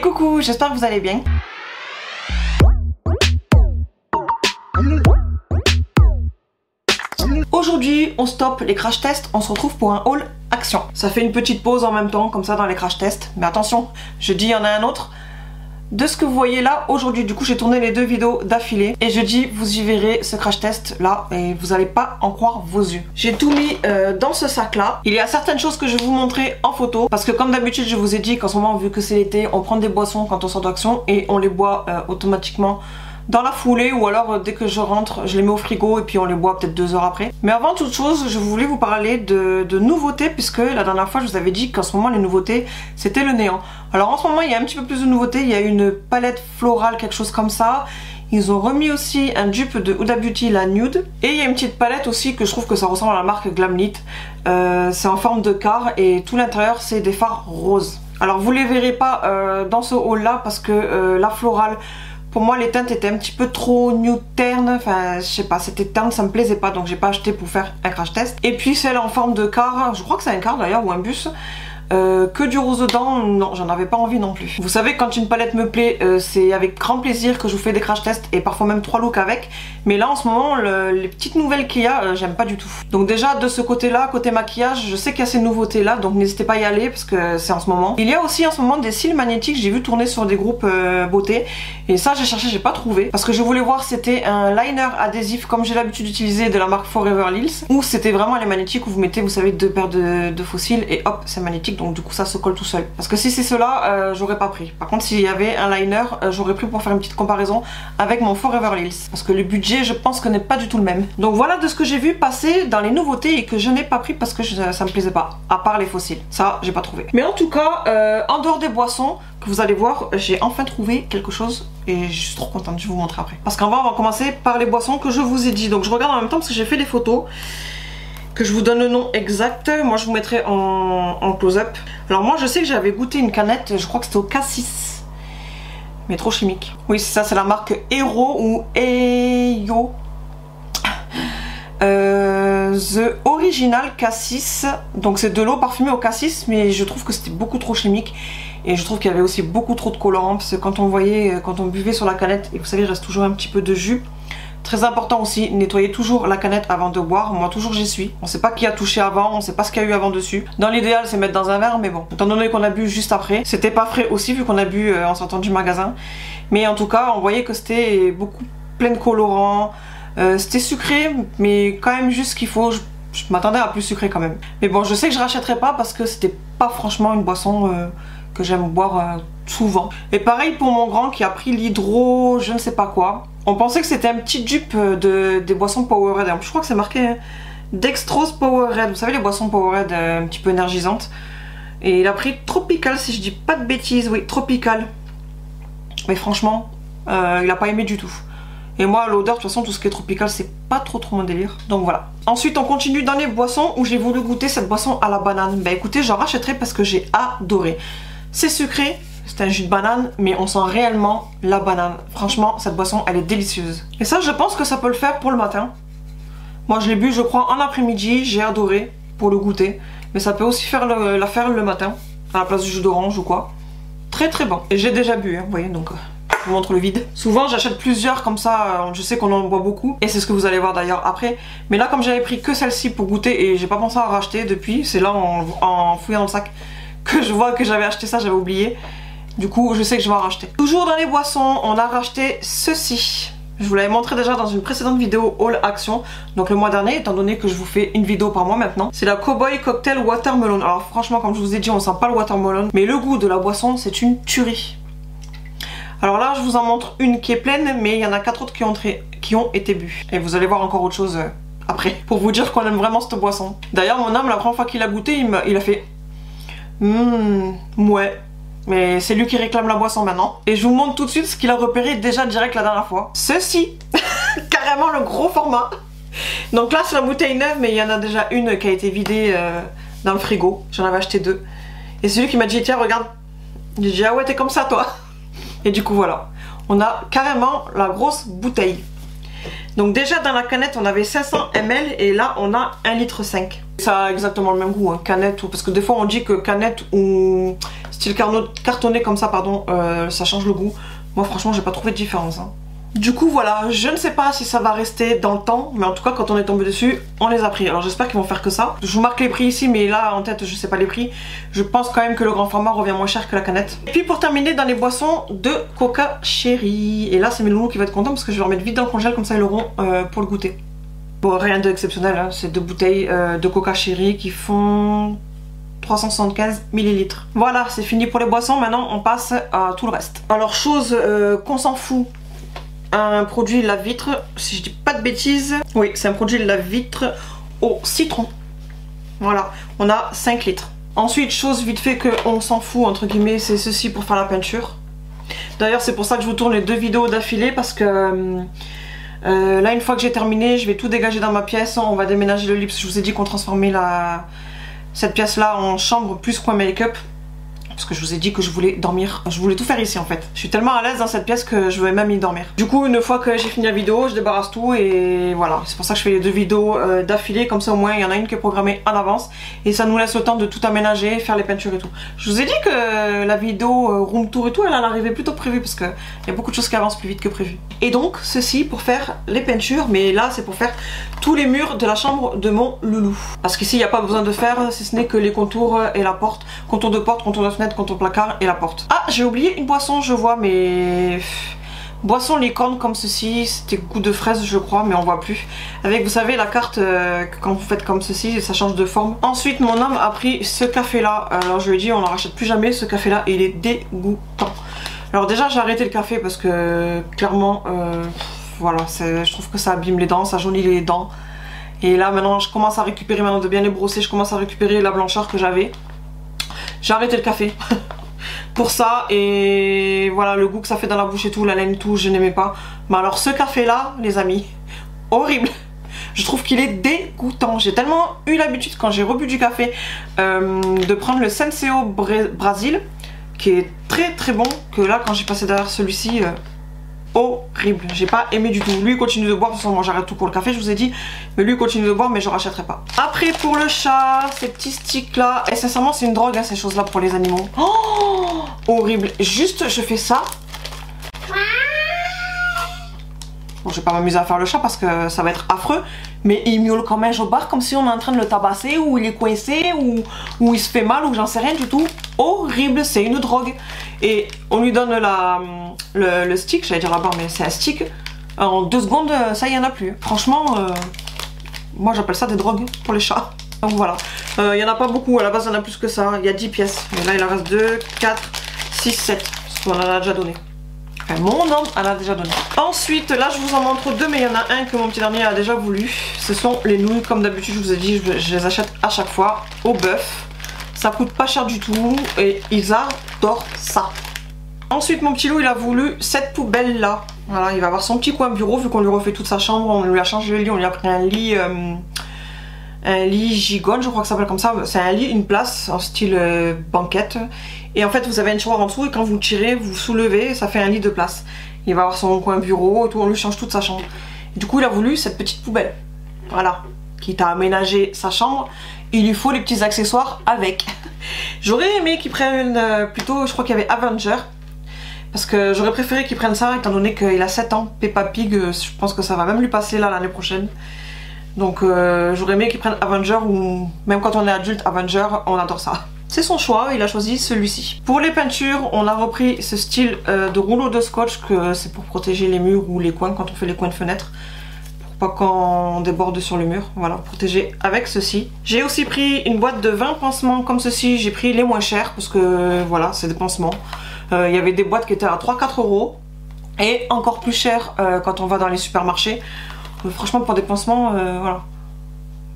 coucou, j'espère que vous allez bien. Aujourd'hui, on stoppe les crash tests, on se retrouve pour un haul action. Ça fait une petite pause en même temps, comme ça dans les crash tests. Mais attention, jeudi, il y en a un autre. De ce que vous voyez là, aujourd'hui, du coup, j'ai tourné les deux vidéos d'affilée. Et jeudi, vous y verrez ce crash test là, et vous n'allez pas en croire vos yeux. J'ai tout mis dans ce sac là. Il y a certaines choses que je vais vous montrer en photo. Parce que comme d'habitude, je vous ai dit qu'en ce moment, vu que c'est l'été, on prend des boissons quand on sort d'action. Et on les boit automatiquement dans la foulée, ou alors dès que je rentre, je les mets au frigo et puis on les boit peut-être 2 heures après. Mais avant toute chose, je voulais vous parler de nouveautés, puisque la dernière fois je vous avais dit qu'en ce moment les nouveautés c'était le néant. Alors en ce moment il y a un petit peu plus de nouveautés, il y a une palette florale, quelque chose comme ça. Ils ont remis aussi un dupe de Huda Beauty, la nude. Et il y a une petite palette aussi que je trouve que ça ressemble à la marque Glamlit. C'est en forme de quart et tout l'intérieur c'est des fards roses. Alors vous les verrez pas dans ce haul là parce que la florale, pour moi les teintes étaient un petit peu trop nude terne, enfin je sais pas, c'était terne, ça me plaisait pas, donc j'ai pas acheté pour faire un crash test. Et puis celle en forme de quart, je crois que c'est un quart d'ailleurs ou un bus, que du rose dedans, non, j'en avais pas envie non plus. Vous savez, quand une palette me plaît, c'est avec grand plaisir que je vous fais des crash tests et parfois même 3 looks avec. Mais là en ce moment, les petites nouvelles qu'il y a, j'aime pas du tout. Donc déjà de ce côté là, côté maquillage, je sais qu'il y a ces nouveautés là, donc n'hésitez pas à y aller parce que c'est en ce moment. Il y a aussi en ce moment des cils magnétiques, j'ai vu tourner sur des groupes beauté. Et ça j'ai cherché, j'ai pas trouvé. Parce que je voulais voir c'était un liner adhésif comme j'ai l'habitude d'utiliser de la marque Forever Lils, ou c'était vraiment les magnétiques où vous mettez, vous savez, 2 paires de faux cils et hop, c'est magnétique. Donc du coup ça se colle tout seul. Parce que si c'est cela, j'aurais pas pris. Par contre s'il y avait un liner, j'aurais pris pour faire une petite comparaison avec mon Forever Lils. Parce que le budget je pense que n'est pas du tout le même. Donc voilà de ce que j'ai vu passer dans les nouveautés et que je n'ai pas pris parce que ça me plaisait pas. À part les fossiles. Ça j'ai pas trouvé. Mais en tout cas, en dehors des boissons, que vous allez voir, j'ai enfin trouvé quelque chose. Et je suis trop contente, je vais vous montrer après. Parce qu'en va, on va commencer par les boissons que je vous ai dit. Donc je regarde en même temps parce que j'ai fait des photos. Que je vous donne le nom exact, moi je vous mettrai en close-up. Alors moi je sais que j'avais goûté une canette, je crois que c'était au Cassis, mais trop chimique. Oui c'est ça, c'est la marque Hero ou Eyo. The Original Cassis, donc c'est de l'eau parfumée au cassis, mais je trouve que c'était beaucoup trop chimique. Et je trouve qu'il y avait aussi beaucoup trop de colorants, parce que quand on voyait, quand on buvait sur la canette, et vous savez il reste toujours un petit peu de jus. Très important aussi, nettoyez toujours la canette avant de boire. Moi toujours j'y suis. On sait pas qui a touché avant, on sait pas ce qu'il y a eu avant dessus. Dans l'idéal c'est mettre dans un verre, mais bon, étant donné qu'on a bu juste après, c'était pas frais aussi vu qu'on a bu en sortant du magasin. Mais en tout cas on voyait que c'était beaucoup plein de colorants. C'était sucré mais quand même juste ce qu'il faut. Je m'attendais à plus sucré quand même. Mais bon, je sais que je rachèterai pas parce que c'était pas franchement une boisson que j'aime boire souvent. Et pareil pour mon grand qui a pris l'hydro je ne sais pas quoi. On pensait que c'était un petit dupe des boissons Powerade. Je crois que c'est marqué Dextrose Powerade. Vous savez les boissons Powerade un petit peu énergisantes. Et il a pris Tropical si je dis pas de bêtises. Oui, Tropical. Mais franchement, il a pas aimé du tout. Et moi l'odeur de toute façon tout ce qui est tropical c'est pas trop mon délire. Donc voilà. Ensuite on continue dans les boissons où j'ai voulu goûter cette boisson à la banane. Bah écoutez j'en rachèterai parce que j'ai adoré. C'est sucré. C'est un jus de banane, mais on sent réellement la banane. Franchement, cette boisson, elle est délicieuse. Et ça, je pense que ça peut le faire pour le matin. Moi, je l'ai bu, je crois, en après-midi. J'ai adoré pour le goûter. Mais ça peut aussi faire l'affaire le matin, à la place du jus d'orange ou quoi. Très très bon. Et j'ai déjà bu, hein, vous voyez, donc je vous montre le vide. Souvent, j'achète plusieurs comme ça. Je sais qu'on en boit beaucoup. Et c'est ce que vous allez voir d'ailleurs après. Mais là, comme j'avais pris que celle-ci pour goûter et j'ai pas pensé à racheter depuis, c'est là en fouillant dans le sac que je vois que j'avais acheté ça, j'avais oublié. Du coup, je sais que je vais en racheter. Toujours dans les boissons, on a racheté ceci. Je vous l'avais montré déjà dans une précédente vidéo haul action. Donc le mois dernier, étant donné que je vous fais une vidéo par mois maintenant. C'est la Cowboy Cocktail Watermelon. Alors franchement, comme je vous ai dit, on sent pas le watermelon. Mais le goût de la boisson, c'est une tuerie. Alors là, je vous en montre une qui est pleine. Mais il y en a 4 autres qui ont été bues. Et vous allez voir encore autre chose après. Pour vous dire qu'on aime vraiment cette boisson. D'ailleurs, mon homme, la première fois qu'il a goûté, il a fait... ouais. Mais c'est lui qui réclame la boisson maintenant. Et je vous montre tout de suite ce qu'il a repéré déjà direct la dernière fois. Ceci. Carrément le gros format. Donc là c'est la bouteille neuve, mais il y en a déjà une qui a été vidée dans le frigo. J'en avais acheté 2. Et c'est lui qui m'a dit tiens regarde. J'ai dit ah ouais t'es comme ça toi. Et du coup voilà. On a carrément la grosse bouteille. Donc déjà dans la canette on avait 500 ml et là on a 1,5 litre. Ça a exactement le même goût, hein, canette ou... Parce que des fois on dit que canette ou style cartonné comme ça, pardon, ça change le goût. Moi franchement j'ai pas trouvé de différence hein. Du coup voilà, je ne sais pas si ça va rester dans le temps, mais en tout cas quand on est tombé dessus, on les a pris. Alors j'espère qu'ils vont faire que ça. Je vous marque les prix ici, mais là en tête je sais pas les prix. Je pense quand même que le grand format revient moins cher que la canette. Et puis pour terminer, dans les boissons de Coca Cherry. Et là c'est mes loulous qui vont être contents parce que je vais leur mettre vite dans le congèle, comme ça ils l'auront pour le goûter. Bon, rien d'exceptionnel, hein. C'est 2 bouteilles de Coca Cherry qui font 375 ml. Voilà, c'est fini pour les boissons. Maintenant on passe à tout le reste. Alors chose qu'on s'en fout, un produit lave vitre, si je dis pas de bêtises. Oui, c'est un produit lave vitre au citron. Voilà, on a 5 litres. Ensuite, chose vite fait qu'on s'en fout entre guillemets, c'est ceci pour faire la peinture. D'ailleurs c'est pour ça que je vous tourne les 2 vidéos d'affilée, parce que là une fois que j'ai terminé, je vais tout dégager dans ma pièce. On va déménager le lit, parce que je vous ai dit qu'on transformait cette pièce là en chambre plus coin make-up. Parce que je vous ai dit que je voulais dormir. Je voulais tout faire ici en fait. Je suis tellement à l'aise dans cette pièce que je vais même y dormir. Du coup, une fois que j'ai fini la vidéo, je débarrasse tout et voilà. C'est pour ça que je fais les 2 vidéos d'affilée. Comme ça au moins il y en a une qui est programmée en avance. Et ça nous laisse le temps de tout aménager, faire les peintures et tout. Je vous ai dit que la vidéo room tour et tout, elle arrivait plutôt prévue. Parce qu'il y a beaucoup de choses qui avancent plus vite que prévu. Et donc ceci pour faire les peintures. Mais là c'est pour faire tous les murs de la chambre de mon loulou. Parce qu'ici il n'y a pas besoin de faire, si ce n'est que les contours et la porte. Contour de porte, contour de fenêtre, contour placard et la porte. Ah, j'ai oublié une boisson, je vois, mais boisson licorne comme ceci, c'était goût de fraise je crois, mais on voit plus. Avec, vous savez, la carte, quand vous faites comme ceci, ça change de forme. Ensuite, mon homme a pris ce café là. Alors je lui ai dit, on n'en rachète plus jamais ce café là, et il est dégoûtant. Alors déjà, j'ai arrêté le café parce que clairement, voilà, je trouve que ça abîme les dents, ça jaunit les dents. Et là maintenant, je commence à récupérer, maintenant de bien les brosser, je commence à récupérer la blancheur que j'avais. J'ai arrêté le café pour ça, et voilà le goût que ça fait dans la bouche et tout, la laine, tout, je n'aimais pas. Mais alors ce café là, les amis, horrible. Je trouve qu'il est dégoûtant. J'ai tellement eu l'habitude quand j'ai rebu du café de prendre le Senseo Brasil, qui est très très bon, que là quand j'ai passé derrière celui-ci, horrible, j'ai pas aimé du tout. Lui il continue de boire, de toute façon moi j'arrête tout pour le café, je vous ai dit, mais lui il continue de boire, mais je rachèterai pas. Après pour le chat, ces petits sticks là, et sincèrement c'est une drogue hein, ces choses là pour les animaux. Oh, horrible, juste je fais ça. Bon, je vais pas m'amuser à faire le chat parce que ça va être affreux, mais il miaule comme un jobard, comme si on est en train de le tabasser, ou il est coincé, ou il se fait mal, ou j'en sais rien du tout. Horrible, c'est une drogue. Et on lui donne le stick, j'allais dire la barre, mais c'est un stick. En 2 secondes, ça y en a plus. Franchement, moi j'appelle ça des drogues pour les chats. Donc voilà, il y en a pas beaucoup, à la base il y en a plus que ça, il y a 10 pièces. Mais là il en reste 2, 4, 6, 7, parce qu'on en a déjà donné. Enfin, mon homme en a déjà donné. Ensuite, là je vous en montre 2, mais il y en a un que mon petit dernier a déjà voulu. Ce sont les nouilles, comme d'habitude, je vous ai dit, je les achète à chaque fois au bœuf. Ça coûte pas cher du tout et ils adorent ça. Ensuite, mon petit loup, il a voulu cette poubelle là. Voilà, il va avoir son petit coin bureau, vu qu'on lui refait toute sa chambre. On lui a changé le lit, on lui a pris un lit gigone, je crois que ça s'appelle comme ça. C'est un lit, une place en style banquette. Et en fait vous avez une tiroir en dessous et quand vous tirez, vous soulevez et ça fait un lit de place. Il va avoir son coin bureau et tout, on lui change toute sa chambre. Et du coup il a voulu cette petite poubelle. Voilà, quitte à aménager sa chambre, il lui faut les petits accessoires avec. J'aurais aimé qu'ils prennent plutôt, je crois qu'il y avait Avenger. Parce que j'aurais préféré qu'il prenne ça étant donné qu'il a 7 ans. Peppa Pig, je pense que ça va même lui passer là l'année prochaine. Donc j'aurais aimé qu'il prenne Avenger, ou même quand on est adulte, Avenger, on adore ça. C'est son choix, il a choisi celui-ci. Pour les peintures, on a repris ce style de rouleau de scotch, que c'est pour protéger les murs ou les coins quand on fait les coins de fenêtre. Pour pas qu'on déborde sur le mur, voilà, protéger avec ceci. J'ai aussi pris une boîte de 20 pansements comme ceci, j'ai pris les moins chers parce que voilà, c'est des pansements. Il y avait des boîtes qui étaient à 3-4 € et encore plus cher quand on va dans les supermarchés. Franchement pour des pansements, voilà.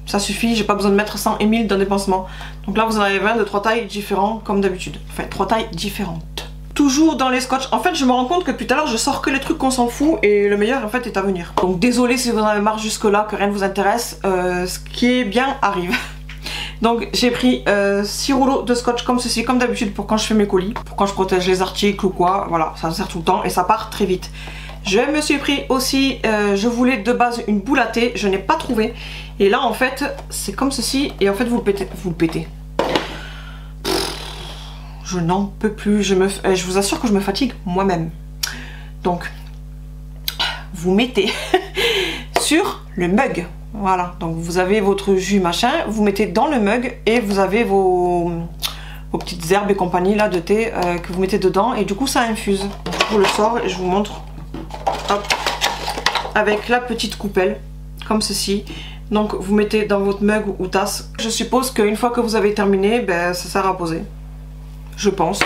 Ça suffit, j'ai pas besoin de mettre 100 et 1000 dans des pansements. Donc là vous en avez 20 de 3 tailles différentes comme d'habitude. Enfin 3 tailles différentes. Toujours dans les scotch. En fait je me rends compte que depuis tout à l'heure je sors que les trucs qu'on s'en fout et le meilleur en fait est à venir. Donc désolé si vous en avez marre jusque là, que rien ne vous intéresse. Ce qui est bien arrive. Donc j'ai pris 6 rouleaux de scotch comme ceci, comme d'habitude pour quand je fais mes colis. Pour quand je protège les articles ou quoi. Voilà, ça me sert tout le temps et ça part très vite. Je me suis pris aussi, je voulais de base une boule à thé, je n'ai pas trouvé. Et là en fait c'est comme ceci et en fait vous le pétez. je n'en peux plus. Je vous assure que je me fatigue moi-même. Donc, vous mettez sur le mug. Voilà, donc vous avez votre jus machin, vous mettez dans le mug et vous avez vos petites herbes et compagnie là de thé que vous mettez dedans et du coup ça infuse. Je vous le sors et je vous montre. Hop, avec la petite coupelle, comme ceci. Donc vous mettez dans votre mug ou tasse. Je suppose qu'une fois que vous avez terminé, ben, ça sert à poser. Je pense.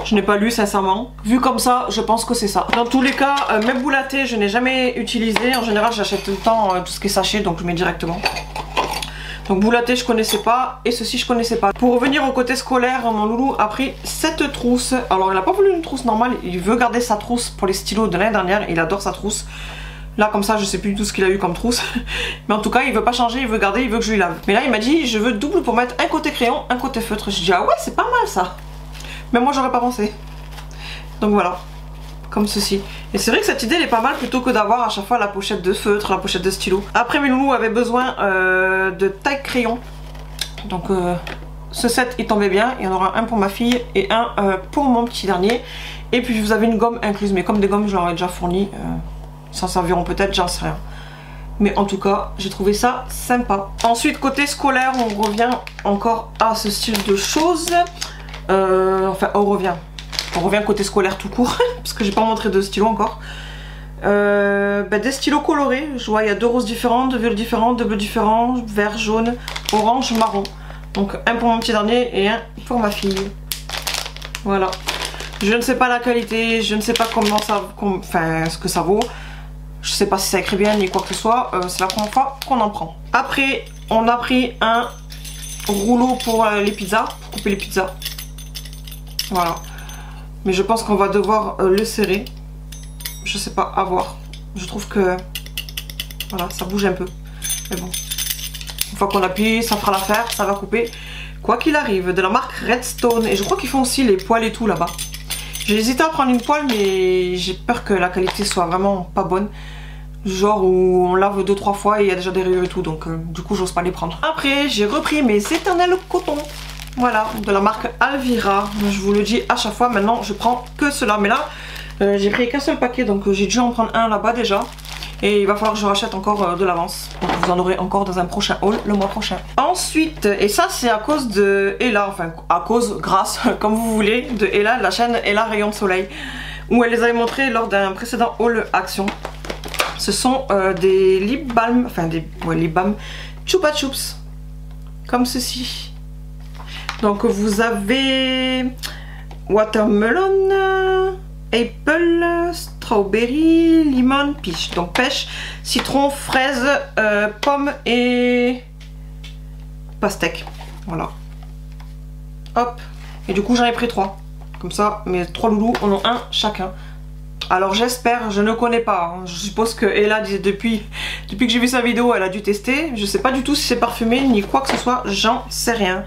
Je n'ai pas lu sincèrement. Vu comme ça, je pense que c'est ça. Dans tous les cas, mes boules à thé, je n'ai jamais utilisé. En général, j'achète tout le temps tout ce qui est sachet, donc je mets directement. Donc boule à thé, je connaissais pas. Et ceci, je connaissais pas. Pour revenir au côté scolaire, mon loulou a pris cette trousse. Alors, il n'a pas voulu une trousse normale. Il veut garder sa trousse pour les stylos de l'année dernière. Il adore sa trousse. Là, comme ça, je sais plus du tout ce qu'il a eu comme trousse. Mais en tout cas, il veut pas changer, il veut garder, il veut que je lui lave. Mais là, il m'a dit, je veux double pour mettre un côté crayon, un côté feutre. Je dis, ah ouais, c'est pas mal ça. Mais moi, j'aurais pas pensé. Donc voilà, comme ceci. Et c'est vrai que cette idée, elle est pas mal plutôt que d'avoir à chaque fois la pochette de feutre, la pochette de stylo. Après, mes loulous avaient besoin de taille crayon. Donc, ce set, il tombait bien. Il y en aura un pour ma fille et un pour mon petit dernier. Et puis, vous avez une gomme incluse. Mais comme des gommes, je leur ai déjà fourni. Ils s'en serviront peut-être, j'en sais rien. Mais en tout cas, j'ai trouvé ça sympa. Ensuite, côté scolaire, on revient encore à ce style de choses. Enfin, on revient côté scolaire tout court. Parce que j'ai pas montré de stylos encore. Des stylos colorés. Je vois, il y a 2 roses différentes, 2 viols différents, 2 bleus différents, vert, jaune, orange, marron. Donc, un pour mon petit dernier et un pour ma fille. Voilà. Je ne sais pas la qualité, je ne sais pas comment ça... Enfin, ce que ça vaut. Je sais pas si ça écrit bien ni quoi que ce soit. C'est la première fois qu'on en prend. Après, on a pris un rouleau pour les pizzas. Pour couper les pizzas. Voilà. Mais je pense qu'on va devoir le serrer. Je sais pas, à voir. Je trouve que... Voilà, ça bouge un peu. Mais bon. Une fois qu'on appuie, ça fera l'affaire. Ça va couper. Quoi qu'il arrive. De la marque Redstone. Et je crois qu'ils font aussi les poêles et tout là-bas. J'ai hésité à prendre une poêle, mais j'ai peur que la qualité soit vraiment pas bonne. Genre où on lave 2-3 fois et il y a déjà des rayures et tout, donc du coup j'ose pas les prendre. Après j'ai repris mes éternels cotons. Voilà, de la marque Alvira. Je vous le dis à chaque fois, maintenant je prends que cela. Mais là j'ai pris qu'un seul paquet, donc j'ai dû en prendre un là-bas déjà. Et il va falloir que je rachète encore de l'avance. Donc vous en aurez encore dans un prochain haul le mois prochain. Ensuite, et ça c'est à cause de Ella, enfin à cause, grâce, comme vous voulez, de Ella, de la chaîne Ella Rayon de Soleil. Où elle les avait montrés lors d'un précédent haul action. Ce sont des lip balm, enfin des lip balm Chupa Chups. Comme ceci. Donc vous avez watermelon, apple, strawberry, limon, peach. Donc pêche, citron, fraise, pomme et pastèque. Voilà. Hop. Et du coup j'en ai pris 3. Comme ça, mes 3 loulous en ont un chacun. Alors j'espère, je ne connais pas. Hein. Je suppose que Ella, depuis que j'ai vu sa vidéo, elle a dû tester. Je sais pas du tout si c'est parfumé ni quoi que ce soit. J'en sais rien.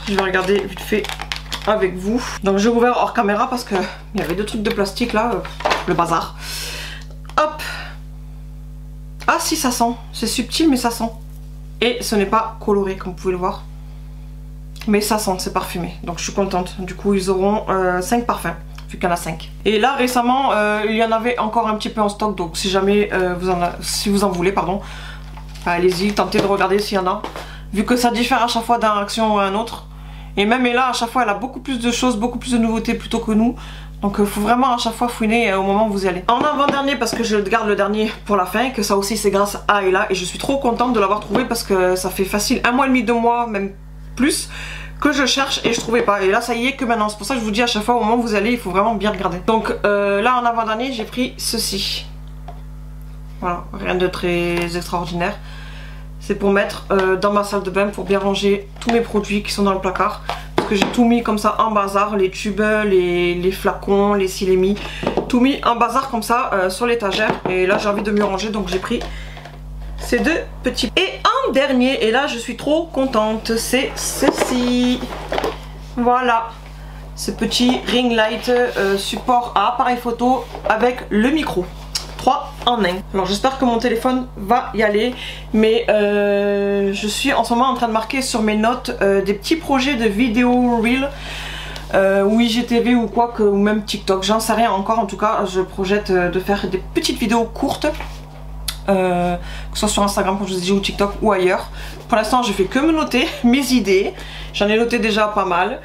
Je vais regarder vite fait avec vous. Donc j'ai ouvert hors caméra parce que il y avait 2 trucs de plastique là, le bazar. Hop. Ah si, ça sent. C'est subtil mais ça sent. Et ce n'est pas coloré comme vous pouvez le voir. Mais ça sent, c'est parfumé. Donc je suis contente. Du coup ils auront 5 parfums. Vu qu'il y en a 5. Et là récemment il y en avait encore un petit peu en stock. Donc si jamais si vous en voulez, pardon, allez-y, tentez de regarder s'il y en a. Vu que ça diffère à chaque fois d'un action à un autre. Et même là à chaque fois elle a beaucoup plus de choses, beaucoup plus de nouveautés plutôt que nous. Donc il faut vraiment à chaque fois fouiner au moment où vous y allez. En avant-dernier, parce que je garde le dernier pour la fin, que ça aussi c'est grâce à Ella. Et je suis trop contente de l'avoir trouvé parce que ça fait facile 1 mois et demi, 2 mois, même plus, que je cherche et je trouvais pas. Et là ça y est que maintenant. C'est pour ça que je vous dis à chaque fois au moment où vous allez, il faut vraiment bien regarder. Donc là en avant-dernier j'ai pris ceci. Voilà, rien de très extraordinaire. C'est pour mettre dans ma salle de bain pour bien ranger tous mes produits qui sont dans le placard. Parce que j'ai tout mis comme ça en bazar, les tubes, les flacons, les silémis. Tout mis en bazar comme ça sur l'étagère. Et là j'ai envie de mieux ranger donc j'ai pris ces 2 petits. Et en dernier, et là je suis trop contente, c'est ceci. Voilà. Ce petit ring light support à appareil photo avec le micro. 3 en 1. Alors j'espère que mon téléphone va y aller. Mais je suis en ce moment en train de marquer sur mes notes des petits projets de vidéo reel. ou IGTV ou quoi que, ou même TikTok, j'en sais rien encore. En tout cas, je projette de faire des petites vidéos courtes, que ce soit sur Instagram comme je vous ai dit, ou TikTok ou ailleurs. Pour l'instant, je fais que me noter mes idées. J'en ai noté déjà pas mal.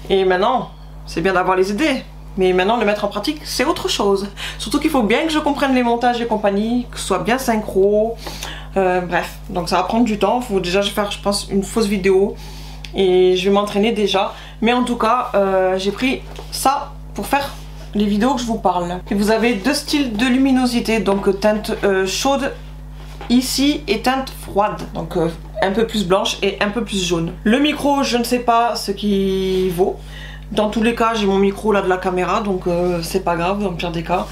Et maintenant, c'est bien d'avoir les idées. Mais maintenant, le mettre en pratique, c'est autre chose. Surtout qu'il faut bien que je comprenne les montages et compagnie, que ce soit bien synchro. Bref, donc ça va prendre du temps. Il faut déjà faire, je pense, une fausse vidéo. Et je vais m'entraîner déjà. Mais en tout cas, j'ai pris ça pour faire les vidéos que je vous parle. Et vous avez deux styles de luminosité. Donc teinte chaude ici et teinte froide. Donc un peu plus blanche et un peu plus jaune. Le micro, je ne sais pas ce qu'il vaut. Dans tous les cas, j'ai mon micro là de la caméra, donc c'est pas grave dans le pire des cas.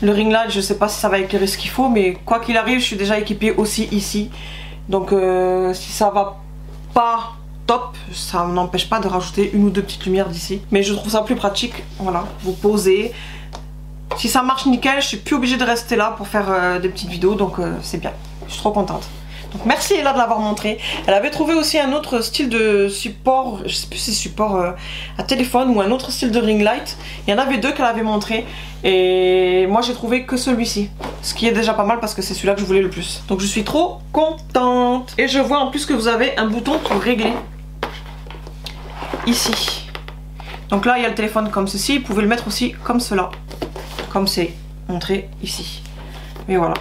Le ring light, je sais pas si ça va éclairer ce qu'il faut, mais quoi qu'il arrive, je suis déjà équipée aussi ici. Donc si ça va pas top, ça n'empêche pas de rajouter une ou deux petites lumières d'ici. Mais je trouve ça plus pratique, voilà, vous posez. Si ça marche nickel, je suis plus obligée de rester là pour faire des petites vidéos, donc c'est bien. Je suis trop contente. Donc merci Ella de l'avoir montré. Elle avait trouvé aussi un autre style de support, je sais plus si c'est support à téléphone ou un autre style de ring light. Il y en avait deux qu'elle avait montré et moi j'ai trouvé que celui-ci. Ce qui est déjà pas mal parce que c'est celui-là que je voulais le plus. Donc je suis trop contente. Et je vois en plus que vous avez un bouton pour régler ici. Donc là il y a le téléphone comme ceci, vous pouvez le mettre aussi comme cela. Comme c'est montré ici. Mais voilà.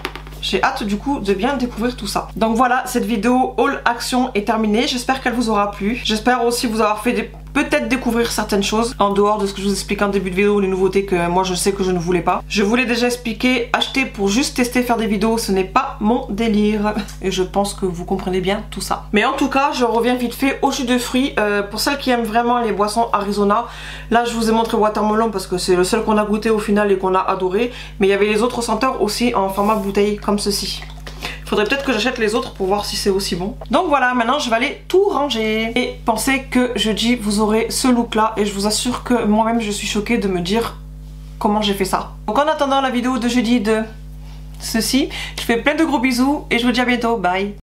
J'ai hâte du coup de bien découvrir tout ça. Donc voilà, cette vidéo haul action est terminée. J'espère qu'elle vous aura plu. J'espère aussi vous avoir fait peut-être découvrir certaines choses en dehors de ce que je vous explique en début de vidéo, les nouveautés que moi je sais que je ne voulais pas. Je vous l'ai déjà expliqué, acheter pour juste tester faire des vidéos, ce n'est pas mon délire. Et je pense que vous comprenez bien tout ça. Mais en tout cas, je reviens vite fait au jus de fruits. Pour celles qui aiment vraiment les boissons Arizona, là je vous ai montré Watermelon parce que c'est le seul qu'on a goûté au final et qu'on a adoré. Mais il y avait les autres senteurs aussi en format bouteille comme ceci. Faudrait peut-être que j'achète les autres pour voir si c'est aussi bon. Donc voilà, maintenant je vais aller tout ranger. Et pensez que jeudi vous aurez ce look là. Et je vous assure que moi-même je suis choquée de me dire comment j'ai fait ça. Donc en attendant la vidéo de jeudi de ceci, je fais plein de gros bisous et je vous dis à bientôt. Bye.